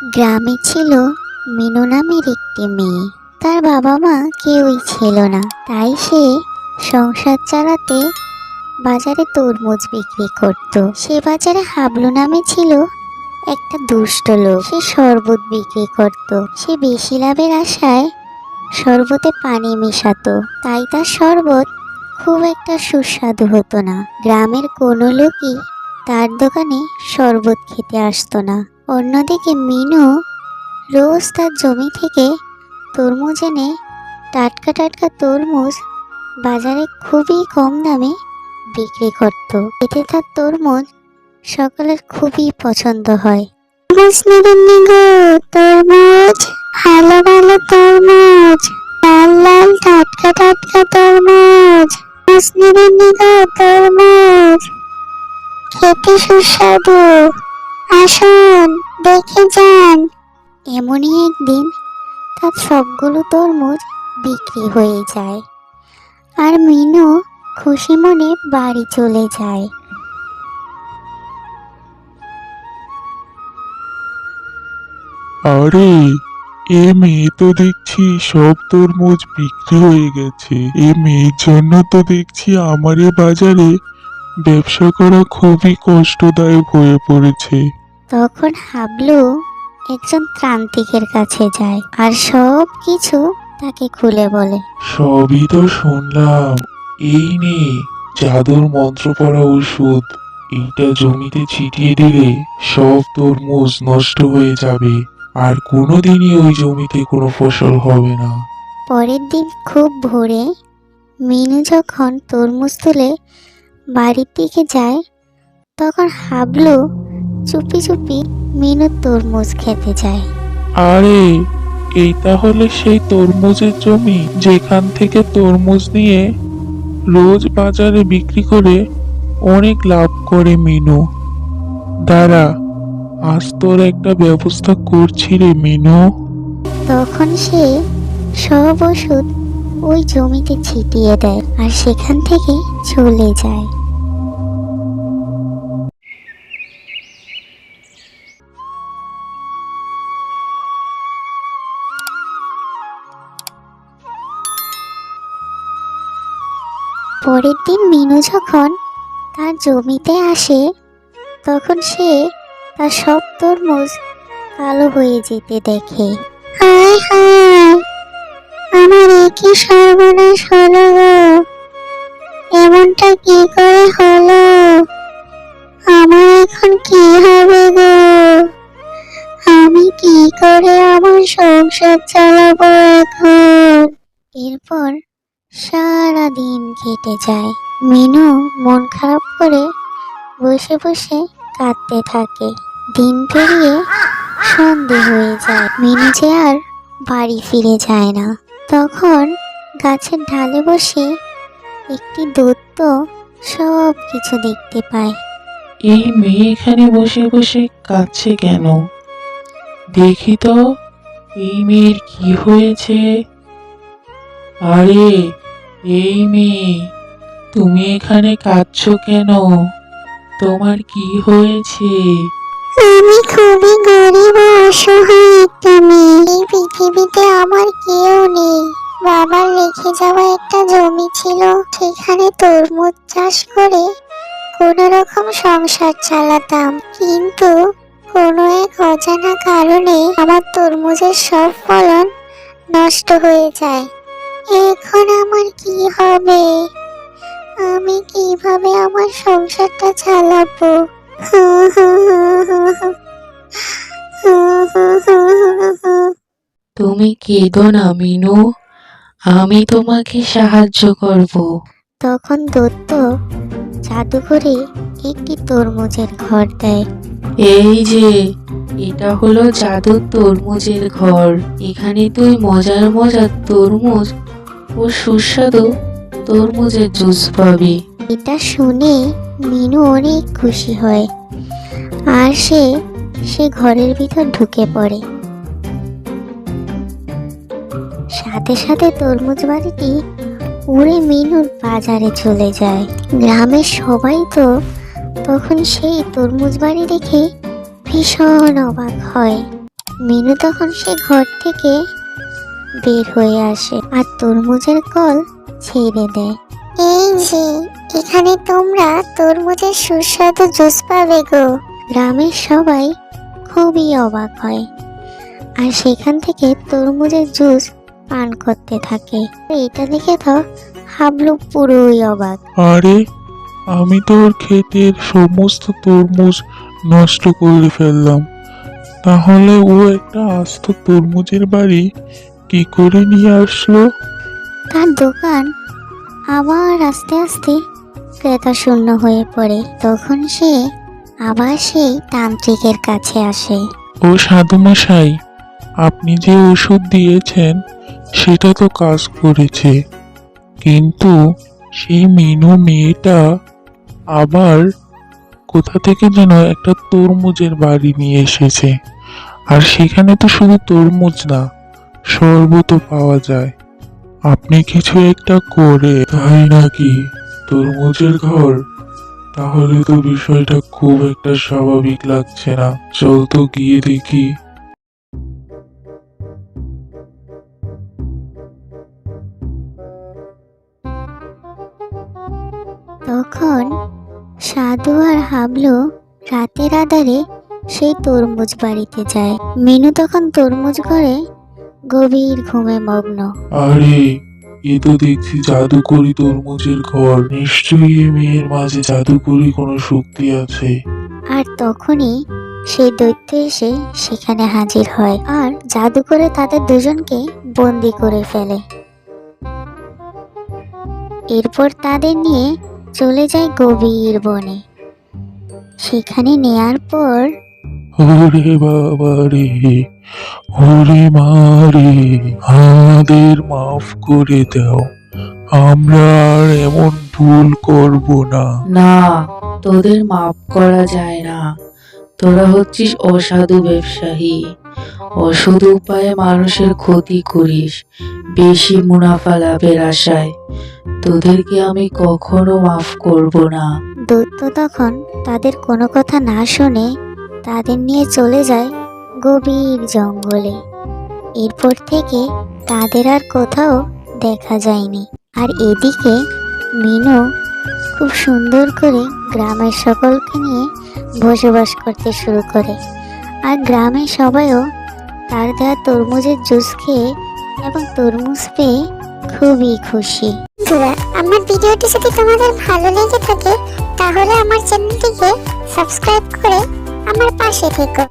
গ্রামে ছিল মিনু নামের একটি মেয়ে। তার বাবা মা কেউই ছিল না, তাই সে সংসার চালাতে বাজারে তরমুজ বিক্রি করত। সে বাজারে হাবলু নামে ছিল একটা দুষ্ট লোক। সে শরবত বিক্রি করত। সে বেশি লাভের আশায় শরবতে পানি মেশাতো, তাই তার শরবত খুব একটা সুস্বাদু হতো না। গ্রামের কোনো লোকই তার দোকানে শরবত খেতে আসতো না। অন্যদিকে মিনু রোজ তার জমি থেকে তরমুজ এনে টাটকা টাটকা তরমুজ বাজারে খুবই কম দামে বিক্রি করত। এতে তার তরমুজ সকলের খুবই পছন্দ হয়। তরমুজ, ভালো ভালো তরমুজ, লাল লাল টাটকা টাটকা তরমুজ, তরমুজ খেতে সুস্বাদু, আসুন দেখে যান। এমনই একদিন তার সবগুলো তরমুজ বিক্রি হয়ে যায় আর মিনু খুশি মনে বাড়ি চলে যায়। আরে, এ মেয়ে তো দেখছি সব তরমুজ বিক্রি হয়ে গেছে। এ মেয়ের জন্য তো দেখছি আমার এ বাজারে ব্যবসা করা খুবই কষ্টদায়ক হয়ে পড়েছে। তখন হাবলু একজন ত্রান্তিকের কাছে যায় আর সব কিছু তাকে খুলে বলে। সবই তো শুনলাম। এই নে জাদুর মন্ত্র পড়া ওষুধ। এইটা জমিতে ছিটিয়ে দিলে সব তরমুজ নষ্ট হয়ে যাবে, আর কোনোদিনই ওই জমিতে কোনো ফসল হবে না। পরের দিন খুব ভোরে মিনু যখন তরমুজ তুলে বাড়ির দিকে যায়, তখন হাবলু চুপি চুপি মিনুর তরমুজ খেতে যায়। আরে, এই তাহলে সেই তরমুজের জমি যেখান থেকে তরমুজ নিয়ে রোজ বাজারে বিক্রি করে অনেক লাভ করে মিনু। দাঁড়া, আজ তোর একটা ব্যবস্থা করছি রে মিনু। তখন সে সব ওষুধ ওই জমিতে ছিটিয়ে দেয় আর সেখান থেকে চলে যায়। পরের দিন মিনু যখন তার জমিতে আসে, তখন সে তার সব তরমুজ কালো হয়ে যেতে দেখে। হায় হায়, আমার একই সর্বনাশ হলো গো! এমনটা কি করে হলো? আমার এখন কি হবে গো? আমি কি করে আমার সংসার চালাবো এখন? এরপর সারা দিন কেটে যায়। মিনু মন খারাপ করে বসে বসে কাঁদতে থাকে। দিন পেরিয়ে সন্ধে হয়ে যায়। মিনু যে আর বাড়ি ফিরে যায় না। তখন গাছের ঢালে বসে একটি দৈত্য সব কিছু দেখতে পায়। এই মেয়ে এখানে বসে বসে কাঁদছে কেন? দেখি তো এই মেয়ের কি হয়েছে। আরে, এই মেয়ে, তুমি এখানে কাঁদছো কেন? তোমার কি হয়েছে? আমি খুবই গরিব ও অসহায় একটা মেয়ে। এই পৃথিবীতে আমার কেউ নেই। বাবার রেখে যাওয়া একটা জমি ছিল, সেখানে তরমুজ চাষ করে কোনো রকম সংসার চালাতাম। কিন্তু কোনো এক অজানা কারণে আমার তরমুজের সব ফলন নষ্ট হয়ে যায়। এখন আমার কি হবে? আমি কিভাবে আমার সংসারটা চালাবো? তুমি কেঁদো না মিনু, আমি তোমাকে সাহায্য করব। তখন দত্ত জাদু করে একটি তরমুজের ঘর দেয়। এই যে, এটা হলো জাদুর তরমুজের ঘর। এখানে তুই মজার মজার তরমুজ ও সুস্বাদু তরমুজের জুস পাবি। এটা শুনে মিনু অনেক খুশি হয় আর সে ঘরের ভিতর ঢুকে পড়ে। সাথে সাথে তরমুজ বাড়িটি উড়ে মিনুর বাজারে চলে যায়। গ্রামের সবাই তো তখন সেই তরমুজ বাড়ি দেখে ভীষণ অবাক হয়। মিনু তখন সে ঘর থেকে বের হয়ে আসে আর তরমুজের কল ছেড়ে দেয়। এই যে এখানে তোমরা তরমুজের সুস্বাদু জুস পাবে গো। গ্রামের সবাই খুবই অবাক হয় আর সেখান থেকে তরমুজের জুস পান করতে থাকে। এটা দেখে তো হাবলু পুরোই অবাক। আরে আমি তো ওর ক্ষেতের সমস্ত তরমুজ নষ্ট করে ফেললাম, তাহলে ও একটা আস্ত তরমুজের বাড়ি কি করে নিয়ে আসলো? তার দোকান আবার আস্তে আস্তে ক্রেতা শূন্য হয়ে পড়ে। তখন সে আবার সেই তান্ত্রিকের কাছে আসে। ও সাধুমশাই, আপনি যে ওষুধ দিয়েছেন সেটা তো কাজ করেছে, কিন্তু সেই মিনু মেয়েটা আবার কোথা থেকে যেন একটা তরমুজের বাড়ি নিয়ে এসেছে, আর সেখানে তো শুধু তরমুজ না, শরবতও পাওয়া যায়। আপনি কিছু একটা করে। তাই নাকি? তরমুজের ঘর? তাহলে তো বিষয়টা খুব একটা স্বাভাবিক লাগছে না, চল তো গিয়ে দেখি। তখন সাধু আর হাবলু রাতের আধারে সেই তরমুজ বাড়িতে যায়। মিনু তখন তরমুজ ঘরে গভীর ঘুমে মগ্ন। আরে এ তো দেখছি জাদুকরি তরমুজের ঘর, নিশ্চয়ই এই মেয়ের মাঝে জাদুকরি কোনো শক্তি আছে। আর তখনই সেই দৈত্য এসে সেখানে হাজির হয় আর জাদু করে তাদের দুজনকে বন্দি করে ফেলে। এরপর তাদের নিয়ে চলে যায় গভীর বনে। সেখানে নেয়ার পর ওরে বাবা রে, ওরে মা রে, আমাদের মাফ করে দাও, আমরা আর এমন ভুল করব না। না, তোদের মাপ করা যায় না। তোরা হচ্ছিস অসাধু ব্যবসায়ী, অসৎ উপায়ে মানুষের ক্ষতি করিস বেশি মুনাফা লাভের আশায়। তোদেরকে আমি কখনো মাফ করব না। দৈত্য তখন তাদের কোনো কথা না শুনে তাদের নিয়ে চলে যায় গভীর জঙ্গলে। এরপর থেকে তাদের আর কোথাও দেখা যায়নি। আর এদিকে মিনু খুব সুন্দর করে গ্রামের সকলকে নিয়ে বসবাস করতে শুরু করে। আর গ্রামের সবাইও তার দেওয়া তরমুজের জুস খেয়ে এবং তরমুজ পেয়ে খুবই খুশি। বন্ধুরা, আমার ভিডিওটি যদি তোমাদের ভালো লেগে থাকে তাহলে আমার চ্যানেলটিকে সাবস্ক্রাইব করে আমার পাশে থেকো।